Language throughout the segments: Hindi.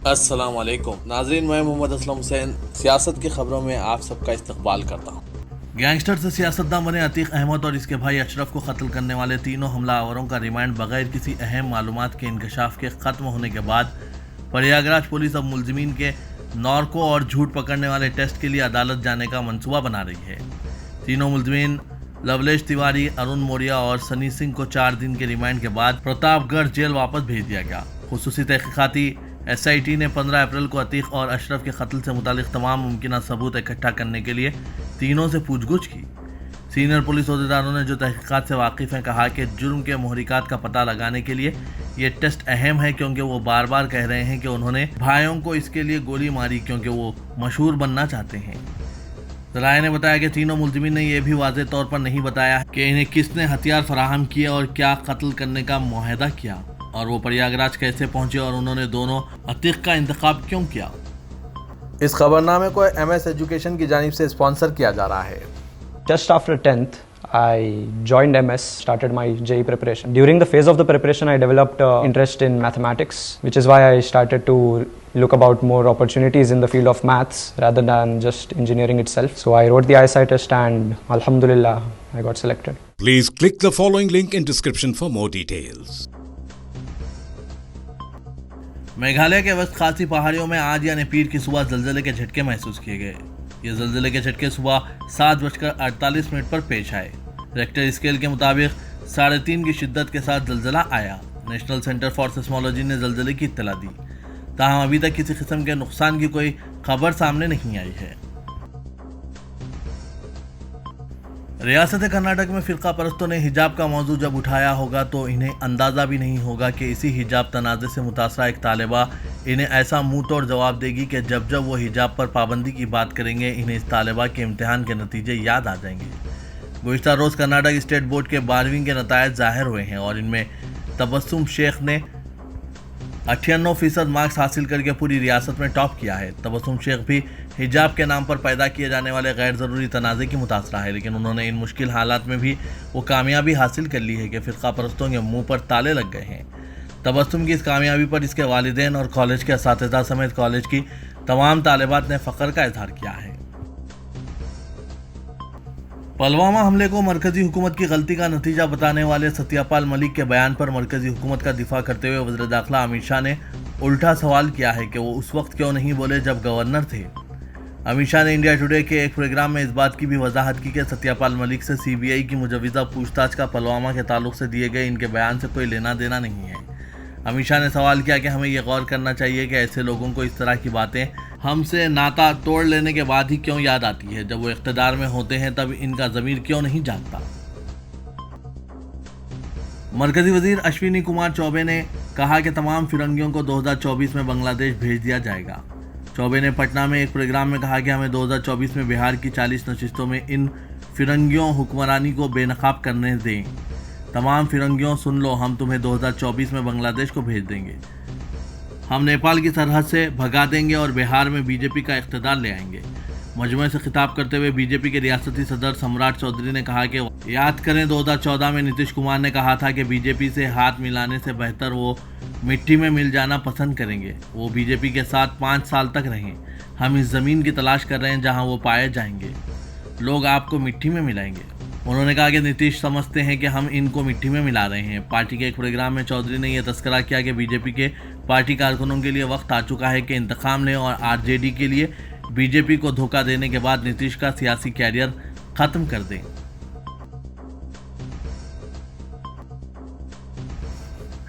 अस्सलाम वालेकुम नाजरीन, मैं मोहम्मद असलम हुसैन सियासत की खबरों में आप सबका इस्तकबाल करता हूँ। गैंगस्टर से सियासतदान बने अतीक अहमद और इसके भाई अशरफ को कत्ल करने वाले तीनों हमलावरों का रिमांड बगैर किसी अहम मालूमात के इंकशाफ के ख़त्म होने के बाद प्रयागराज पुलिस अब मुलजिमीन के नार्को और झूठ पकड़ने वाले टेस्ट के लिए अदालत जाने का मंसूबा बना रही है। तीनों मुलजिमीन लवलेश तिवारी, अरुण मौर्य और सनी सिंह को 4 दिन के रिमांड के बाद प्रतापगढ़ जेल वापस भेज दिया गया। खुसूसी तहकीकाती SIT ने 15 अप्रैल को अतीक और अशरफ के कत्ल से मुतालिक तमाम मुमकिन सबूत इकट्ठा करने के लिए तीनों से पूछगछ की। सीनियर पुलिस अहदेदारों ने जो तहकीकात से वाकिफ हैं कहा कि जुर्म के मुहरिकात का पता लगाने के लिए ये टेस्ट अहम है, क्योंकि वो बार बार कह रहे हैं कि उन्होंने भाइयों को इसके लिए गोली मारी क्योंकि वो मशहूर बनना चाहते हैं। जराये ने बताया कि तीनों मुलजिमीन ने यह भी वाज़ेह तौर पर नहीं बताया कि इन्हें किसने हथियार फराहम किए और क्या कत्ल करने का मुआहदा किया, और वो प्रयागराज कैसे पहुंचे और उन्होंने दोनों अतीक का इंतखाब क्यों किया। इस खबरनामे को MS एजुकेशन की जानिब से स्पॉन्सर किया जा रहा है। Just after 10th, I joined MS, started my JEE preparation. During the phase of the preparation, I developed interest in mathematics, which is why I started to look about more opportunities in the field of maths rather than just engineering itself. So I wrote the ISI test and Alhamdulillah, I got selected. Please click the following link in description for more details. Meghalaya के वेस्ट खासी पहाड़ियों में आज यानी पीर की सुबह जलजले के झटके महसूस किए गए। ये जलजले के झटके सुबह 7:48 पर पेश आए। रेक्टर स्केल के मुताबिक 3.5 की शिद्दत के साथ जलजला आया। नेशनल सेंटर फॉर सिस्मोलॉजी ने जलजले की इत्तला दी, ताहम अभी तक किसी किस्म के नुकसान की कोई खबर सामने नहीं आई है। रियासत कर्नाटक में फिरका परस्तों ने हिजाब का मौजू जब उठाया होगा तो इन्हें अंदाज़ा भी नहीं होगा कि इसी हिजाब तनाज़े से मुतासरा एक तालिबा इन्हें ऐसा मुंह तोड़ जवाब देगी कि जब जब वो हिजाब पर पाबंदी की बात करेंगे इन्हें इस तालिबा के इम्तिहान के नतीजे याद आ जाएंगे। गुज़िश्ता रोज़ कर्नाटक स्टेट बोर्ड के 12वीं के नतायज ज़ाहिर हुए हैं और इनमें तबस्सुम शेख ने 98% मार्क्स हासिल करके पूरी रियासत में टॉप किया है। तबस्सुम शेख भी हिजाब के नाम पर पैदा किए जाने वाले गैर ज़रूरी तनाज़े की मुतासरा है, लेकिन उन्होंने इन मुश्किल हालात में भी वो कामयाबी हासिल कर ली है कि फ़िरका परस्तों के मुंह पर ताले लग गए हैं। तबस्सुम की इस कामयाबी पर इसके वालिदैन और कॉलेज के असातिज़ा समेत कॉलेज की तमाम तालिबात ने फ़ख्र का इजहार किया है। पुलवामा हमले को मरकजी हुकूमत की गलती का नतीजा बताने वाले सत्यपाल मलिक के बयान पर मरकजी हुकूमत का दिफा करते हुए वज़ीर दाखिला अमित शाह ने उल्टा सवाल किया है कि वो उस वक्त क्यों नहीं बोले जब गवर्नर थे। अमित शाह ने इंडिया टुडे के एक प्रोग्राम में इस बात की भी वजाहत की कि सत्यपाल मलिक से CBI की मुजव्वज़ा पूछताछ का पुलवामा के ताल्लुक से दिए गए इनके बयान से कोई लेना देना नहीं है। अमित शाह ने सवाल किया कि हमें यह गौर करना चाहिए कि ऐसे लोगों को इस तरह की बातें हमसे नाता तोड़ लेने के बाद ही क्यों याद आती है। जब वो इख्तिदार में होते हैं तब इनका ज़मीर क्यों नहीं जागता। मरकजी वजीर अश्विनी कुमार चौबे ने कहा कि तमाम फिरंगियों को 2024 में बांग्लादेश भेज दिया जाएगा। चौबे ने पटना में एक प्रोग्राम में कहा कि हमें 2024 में बिहार की 40 नशिस्तों में इन फिरंगियों हुक्मरानी को बेनकाब करने दें। तमाम फिरंगियों सुन लो, हम तुम्हें 2024 में बांग्लादेश को भेज देंगे। हम नेपाल की सरहद से भगा देंगे और बिहार में BJP का इख्तिदार ले आएंगे। मजमे से खिताब करते हुए BJP के रियासती सदर सम्राट चौधरी ने कहा कि याद करें 2014 में नीतीश कुमार ने कहा था कि BJP से हाथ मिलाने से बेहतर वो मिट्टी में मिल जाना पसंद करेंगे। वो BJP के साथ 5 साल तक रहें। हम इस ज़मीन की तलाश कर रहे हैं जहां वो पाए जाएंगे। लोग आपको मिट्टी में मिलाएंगे। उन्होंने कहा कि नीतीश समझते हैं कि हम इनको मिट्टी में मिला रहे हैं। पार्टी के एक प्रोग्राम में चौधरी ने यह तस्करा किया कि BJP के पार्टी कारकुनों के लिए वक्त आ चुका है कि इंतकाम लें और RJD के लिए BJP को धोखा देने के बाद नीतीश का सियासी कैरियर खत्म कर दें।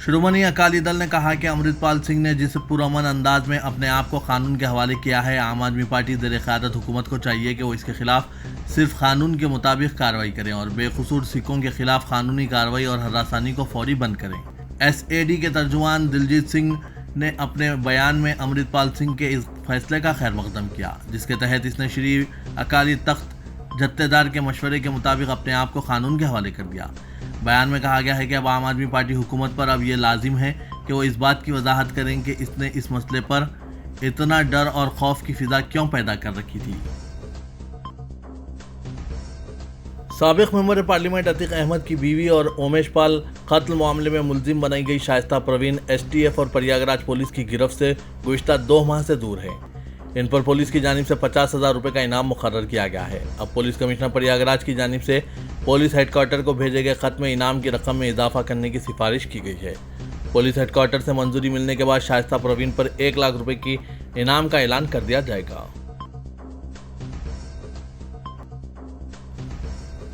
शिरोमणि अकाली दल ने कहा कि अमृतपाल सिंह ने जिस पुरअमन अंदाज में अपने आप को कानून के हवाले किया है, आम आदमी पार्टी ज़ेर क़यादत हुकूमत को चाहिए कि वो इसके खिलाफ सिर्फ कानून के मुताबिक कार्रवाई करें और बेकसूर सिखों के खिलाफ कानूनी कार्रवाई और हरासानी को फौरी बंद करें। SAD के तर्जुमान दिलजीत सिंह ने अपने बयान में अमृतपाल सिंह के इस फैसले का खैर मकदम किया, जिसके तहत इसने श्री अकाली तख्त जत्थेदार के मशवरे के मुताबिक अपने आप को कानून के हवाले कर दिया। बयान में कहा गया है कि अब आम आदमी पार्टी हुकूमत पर अब ये लाजिम है कि वो इस बात की वजाहत करें कि इसने इस मसले पर इतना डर और खौफ की फिजा क्यों पैदा कर रखी थी। साबिक मेंबर पार्लियामेंट अतीक अहमद की बीवी और उमेश पाल कत्ल मामले में मुलजिम बनाई गई शाइस्ता परवीन एसटीएफ और प्रयागराज पुलिस की गिरफ्त से गुज़िश्ता 2 माह से दूर है। इन पर पुलिस की जानिब से 50,000 रुपये का इनाम मुकर्रर किया गया है। अब पुलिस कमिश्नर प्रयागराज की जानिब से पुलिस हेडक्वार्टर को भेजे गए खत में इनाम की रकम में इजाफा करने की सिफारिश की गई है। पुलिस हेडक्वार्टर से मंजूरी मिलने के बाद शाइस्ता परवीन पर 1 लाख रुपए की इनाम का ऐलान कर दिया जाएगा।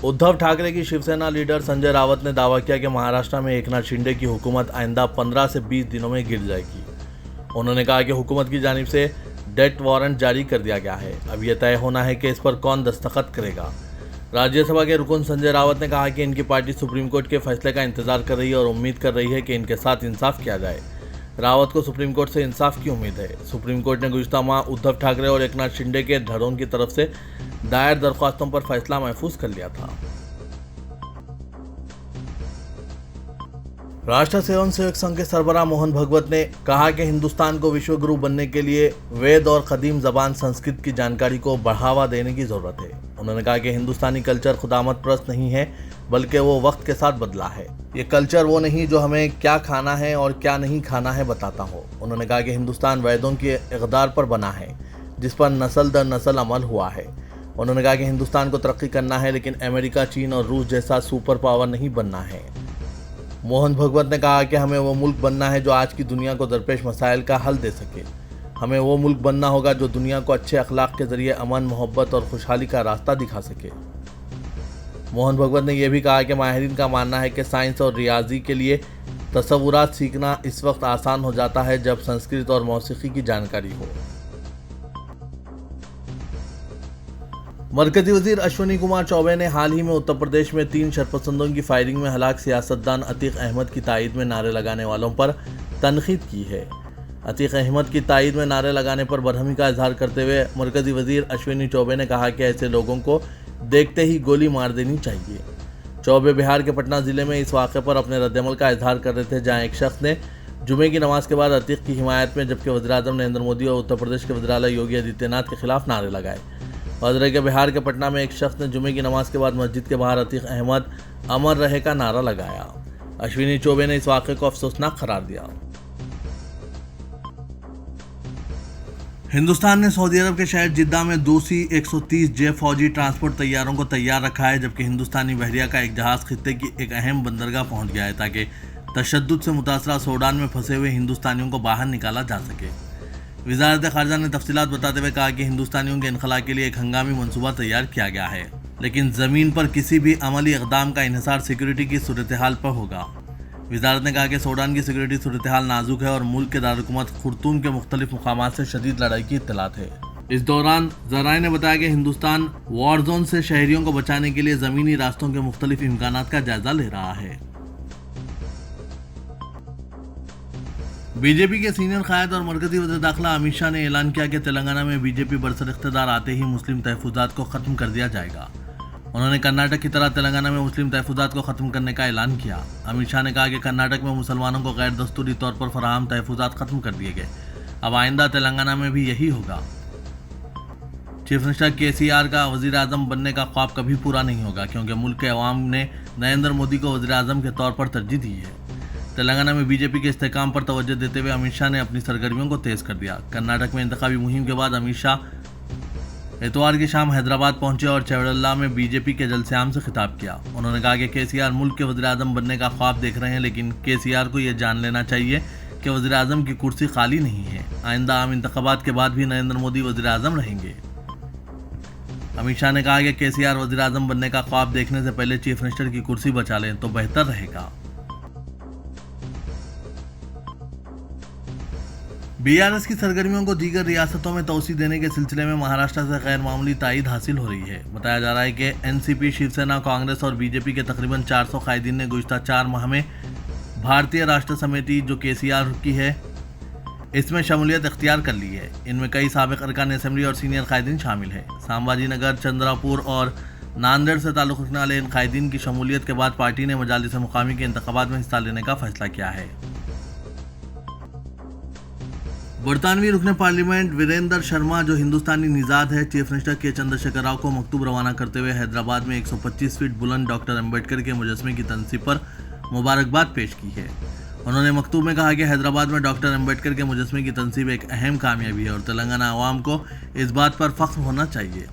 उद्धव ठाकरे की शिवसेना लीडर संजय रावत ने दावा किया कि महाराष्ट्र में एकनाथ शिंदे की हुकूमत आइंदा 15 से 20 दिनों में गिर जाएगी। उन्होंने कहा कि हुकूमत की जानिब से डेथ वारंट जारी कर दिया गया है। अब यह तय होना है कि इस पर कौन दस्तखत करेगा। राज्यसभा के रुकन संजय रावत ने कहा कि इनकी पार्टी सुप्रीम कोर्ट के फैसले का इंतजार कर रही है और उम्मीद कर रही है कि इनके साथ इंसाफ किया जाए। रावत को सुप्रीम कोर्ट से इंसाफ की उम्मीद है। सुप्रीम कोर्ट ने गुज़िश्ता माह उद्धव ठाकरे और एकनाथ शिंदे के धड़ों की तरफ से दायर दरख्वास्तों पर फैसला महफूज कर लिया था। राष्ट्र सेवन सेवक संघ के सरबराह मोहन भगवत ने कहा कि हिंदुस्तान को विश्व गुरु बनने के लिए वेद और कदीम जबान संस्कृत की जानकारी को बढ़ावा देने की जरूरत है। उन्होंने कहा कि हिंदुस्तानी कल्चर खुदामद परस्त नहीं है, बल्कि वो वक्त के साथ बदला है। ये कल्चर वो नहीं जो हमें क्या खाना है और क्या नहीं खाना है बताता हो। उन्होंने कहा कि हिंदुस्तान वेदों के इक़दार पर बना है, जिस पर नस्ल दर नस्ल अमल हुआ है। उन्होंने कहा कि हिंदुस्तान को तरक्की करना है, लेकिन अमेरिका, चीन और रूस जैसा सुपर पावर नहीं बनना है। मोहन भगवत ने कहा कि हमें वो मुल्क बनना है जो आज की दुनिया को दरपेश मसाइल का हल दे सके। हमें वो मुल्क बनना होगा जो दुनिया को अच्छे अखलाक के जरिए अमन, मोहब्बत और खुशहाली का रास्ता दिखा सके। मोहन भगवत ने यह भी कहा कि माहिरीन का मानना है कि साइंस और रियाजी के लिए तसव्वुरात सीखना इस वक्त आसान हो जाता है जब संस्कृत और मौसीकी की जानकारी हो। मरकजी वजीर अश्विनी कुमार चौबे ने हाल ही में उत्तर प्रदेश में 3 शरपसंदों की फायरिंग में हलाक सियासतदान अतीक अहमद की तायद में नारे लगाने वालों पर तनकीद की है। अतीक अहमद की तायद में नारे लगाने पर बरहमी का इजहार करते हुए मरकजी वजीर अश्विनी चौबे ने कहा कि ऐसे लोगों को देखते ही गोली मार देनी चाहिए। चौबे बिहार के पटना जिले में इस वाक़े पर अपने रद्दमल का इजहार कर रहे थे, जहाँ एक शख्स ने जुमे की नमाज के बाद अतीक की हिमायत में, जबकि वज़ीर-ए-आज़म नरेंद्र मोदी और उत्तर प्रदेश के वज़ीर-ए-आला योगी आदित्यनाथ के खिलाफ नारे लगाए। वज़ीर के बिहार के पटना में एक शख्स ने जुमे की नमाज के बाद मस्जिद के बाहर अतीक अहमद अमर रहे का नारा लगाया। अश्विनी चौबे ने इस वाक़े को अफसोसनाक करार दिया। हिंदुस्तान ने सऊदी अरब के शहर जिद्दा में दूसरी 130 फौजी ट्रांसपोर्ट तैयारों को तैयार रखा है, जबकि हिंदुस्तानी बहरिया का एक जहाज़ खित्ते की एक अहम बंदरगाह पहुंच गया है ताकि तशद्दुद से मुतासरा सूडान में फंसे हुए हिंदुस्तानियों को बाहर निकाला जा सके। वज़ारत ख़ारजा ने तफसीलात बताते हुए कहा कि हिंदुस्तानियों के इनखला के लिए एक हंगामी मनसूबा तैयार किया गया है, लेकिन ज़मीन पर किसी भी अमली इक़दाम का इन्हिसार सिक्योरिटी की सूरत हाल पर होगा। वज़ारत ने कहा कि सूडान की सिक्योरिटी सूरत हाल नाजुक है और मुल्क के दारुल-हुकूमत खुर्तूम के मुख्तलिफ मुकामात से शदीद लड़ाई की इत्तलात है। इस दौरान ज़राए ने बताया कि हिंदुस्तान वॉर जोन से शहरियों को बचाने के लिए ज़मीनी रास्तों के मुख्तलिफ इम्कानात का जायजा ले रहा है। बीजेपी के सीनियर कायद और मरकजी वज़ीर दाखिला अमित शाह ने ऐलान किया कि तेलंगाना में बीजेपी बरसर इख्तिदार आते ही मुस्लिम तहफ़्फ़ुज़ात को ख़त्म कर दिया जाएगा। उन्होंने कर्नाटक की तरह तेलंगाना में मुस्लिम तहफ़्फ़ुज़ात को ख़त्म करने का ऐलान किया। अमित शाह ने कहा कि कर्नाटक में मुसलमानों को गैर दस्तूरी तौर पर फराहम तहफ़्फ़ुज़ात ख़त्म कर दिए गए। अब आइंदा तेलंगाना में भी यही होगा। चीफ मिनिस्टर KCR का वज़ीर-ए-आज़म बनने का ख्वाब कभी पूरा नहीं होगा, क्योंकि मुल्क के अवाम ने नरेंद्र मोदी को वज़ीर-ए-आज़म के तौर पर तरजीह दी है। तेलंगाना में बीजेपी के इस्तेहकाम पर तवज्जो देते हुए अमित शाह ने अपनी सरगर्मियों को तेज़ कर दिया। कर्नाटक में इंतखाबी मुहिम के बाद अमित शाह इतवार की शाम हैदराबाद पहुंचे और चेवड़ल्ला में बीजेपी के जलसे-आम से खिताब किया। उन्होंने कहा कि KCR मुल्क के वज़ीर-ए-आज़म बनने का ख्वाब देख रहे हैं, लेकिन KCR को यह जान लेना चाहिए कि वज़ीर-ए-आज़म की कुर्सी खाली नहीं है। आइंदा आम इंतखाबात के बाद भी नरेंद्र मोदी वज़ीर-ए-आज़म रहेंगे। अमित शाह ने कहा कि KCR वज़ीर-ए-आज़म बनने का ख्वाब देखने से पहले चीफ मिनिस्टर की कुर्सी बचा लें तो बेहतर रहेगा। BRS की सरगर्मियों को दीगर रियासतों में तोसी देने के सिलसिले में महाराष्ट्र से गैर मामूली तायद हासिल हो रही है। बताया जा रहा है कि NCP, शिवसेना, कांग्रेस और बीजेपी के तकरीबन 400 कायदीन ने गुज़िश्ता 4 माह में भारतीय राष्ट्र समिति जो KCR की है इसमें शमूलियत इख्तियार कर ली है। इनमें कई साबिक़ अरकान असेंबली और सीनियर कायदीन शामिल हैं। संभाजी नगर, चंद्रापुर और नांदेड़ से ताल्लुक़ रखने वाले इन कायदीन की शमूलियत के बाद पार्टी ने मजालिस मुकामी के इंतखाबात में हिस्सा लेने का फैसला किया है। बरतानवी रुकने पार्लियामेंट वीरेंद्र शर्मा जो हिंदुस्तानी निजाद है, चीफ मिनिस्टर के चंद्रशेखर राव को मकतूब रवाना करते हुए हैदराबाद में 125 फीट बुलंद डॉक्टर अंबेडकर के मुजस्मे की तनसीब पर मुबारकबाद पेश की है। उन्होंने मकतूब में कहा कि हैदराबाद में डॉक्टर अंबेडकर के मुजस्मे की तनसीब एक अहम कामयाबी है और तेलंगाना अवाम को इस बात पर फख्र होना चाहिए।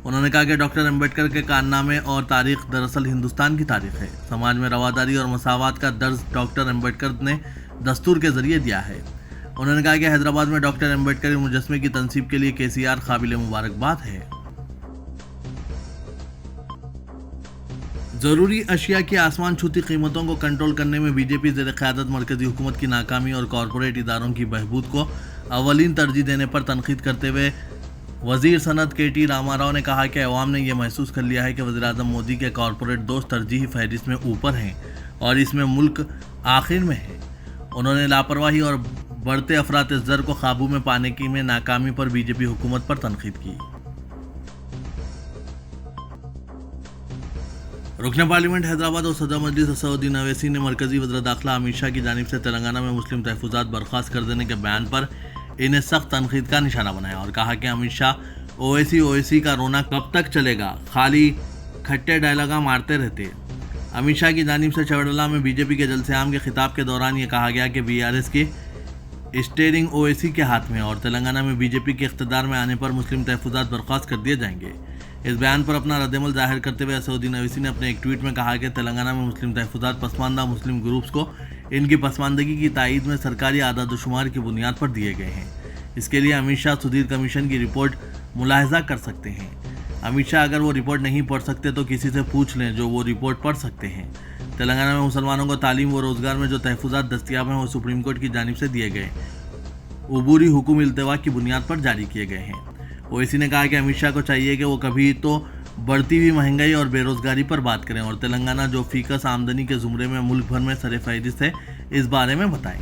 उन्होंने कहा कि डॉक्टर अंबेडकर के कारनामे और तारीख दरअसल हिंदुस्तान की तारीख है। समाज में रवादारी और मसावत का दर्ज डॉक्टर अंबेडकर ने दस्तूर के जरिए दिया है। उन्होंने कहा कि हैदराबाद में डॉक्टर अंबेडकर के मुजस्मे की तनसीब के लिए केसीआर काबिल मुबारकबाद है। जरूरी अशिया की आसमान छूती कीमतों को कंट्रोल करने में बीजेपी ज़ेर क़यादत मरकजी हुकूमत की नाकामी और कॉरपोरेट इदारों की बहबूद को अवलीन तरजीह देने पर तनकीद करते हुए वजीर सनत KT रामाराव ने कहा कि अवाम ने यह महसूस कर लिया है कि वज़ीर-ए-आज़म मोदी के कॉरपोरेट दोस्त तरजीही फहरिस्त में ऊपर हैं और इसमें मुल्क आखिर में है। उन्होंने लापरवाही और बढ़ते अफरात ज़र को काबू में पाने की में नाकामी पर बीजेपी हुकूमत पर तनकीद की। रुकने पार्लियामेंट हैदराबाद और सदर मजलिस असदुद्दीन ओवैसी ने मरकजी वज़ीर दाखिला अमित शाह की जानिब से तेलंगाना में मुस्लिम तहफ़्फ़ुज़ात बर्खास्त कर देने के बयान पर इन्हें सख्त तनकीद का निशाना बनाया और कहा कि अमित शाह ओवैसी का रोना कब तक चलेगा, खाली खट्टे डायलॉगा मारते रहते। अमित शाह की जानिब से चवड़ला में बीजेपी के जलसे आम के खिताब के दौरान ये कहा गया कि BRS की स्टीयरिंग ओवैसी के हाथ में और तेलंगाना में बीजेपी के इख्तिदार में आने पर मुस्लिम तहफ़्फ़ुज़ात बर्खास्त कर दिए जाएंगे। इस बयान पर अपना रद्दमल जाहिर करते हुए असदुद्दीन ओवैसी ने अपने एक ट्वीट में कहा कि तेलंगाना में मुस्लिम तहफ़्फ़ुज़ात पसमानदा मुस्लिम ग्रुप्स को इनकी पसमानदगी की तायीद में सरकारी आदाद-ओ-शुमार की बुनियाद पर दिए गए हैं। इसके लिए अमित शाह सुधीर कमीशन की रिपोर्ट मुलाहिजा कर सकते हैं। अमित शाह अगर वो रिपोर्ट नहीं पढ़ सकते तो किसी से पूछ लें जो वो रिपोर्ट पढ़ सकते हैं। तेलंगाना में मुसलमानों को तालीम व रोज़गार में जो तहफ़्फ़ुज़ात दस्तियाब हैं वो सुप्रीम कोर्ट की जानिब से दिए गए उबूरी हुकुम इल्तिवा की बुनियाद पर जारी किए गए हैं। ओवैसी ने कहा कि अमित शाह को चाहिए कि वो कभी तो बढ़ती हुई महंगाई और बेरोज़गारी पर बात करें और तेलंगाना जो फ़ीकस आमदनी के ज़ुमरे में मुल्क भर में सरे फ़हरिस्त है इस बारे में बताएं।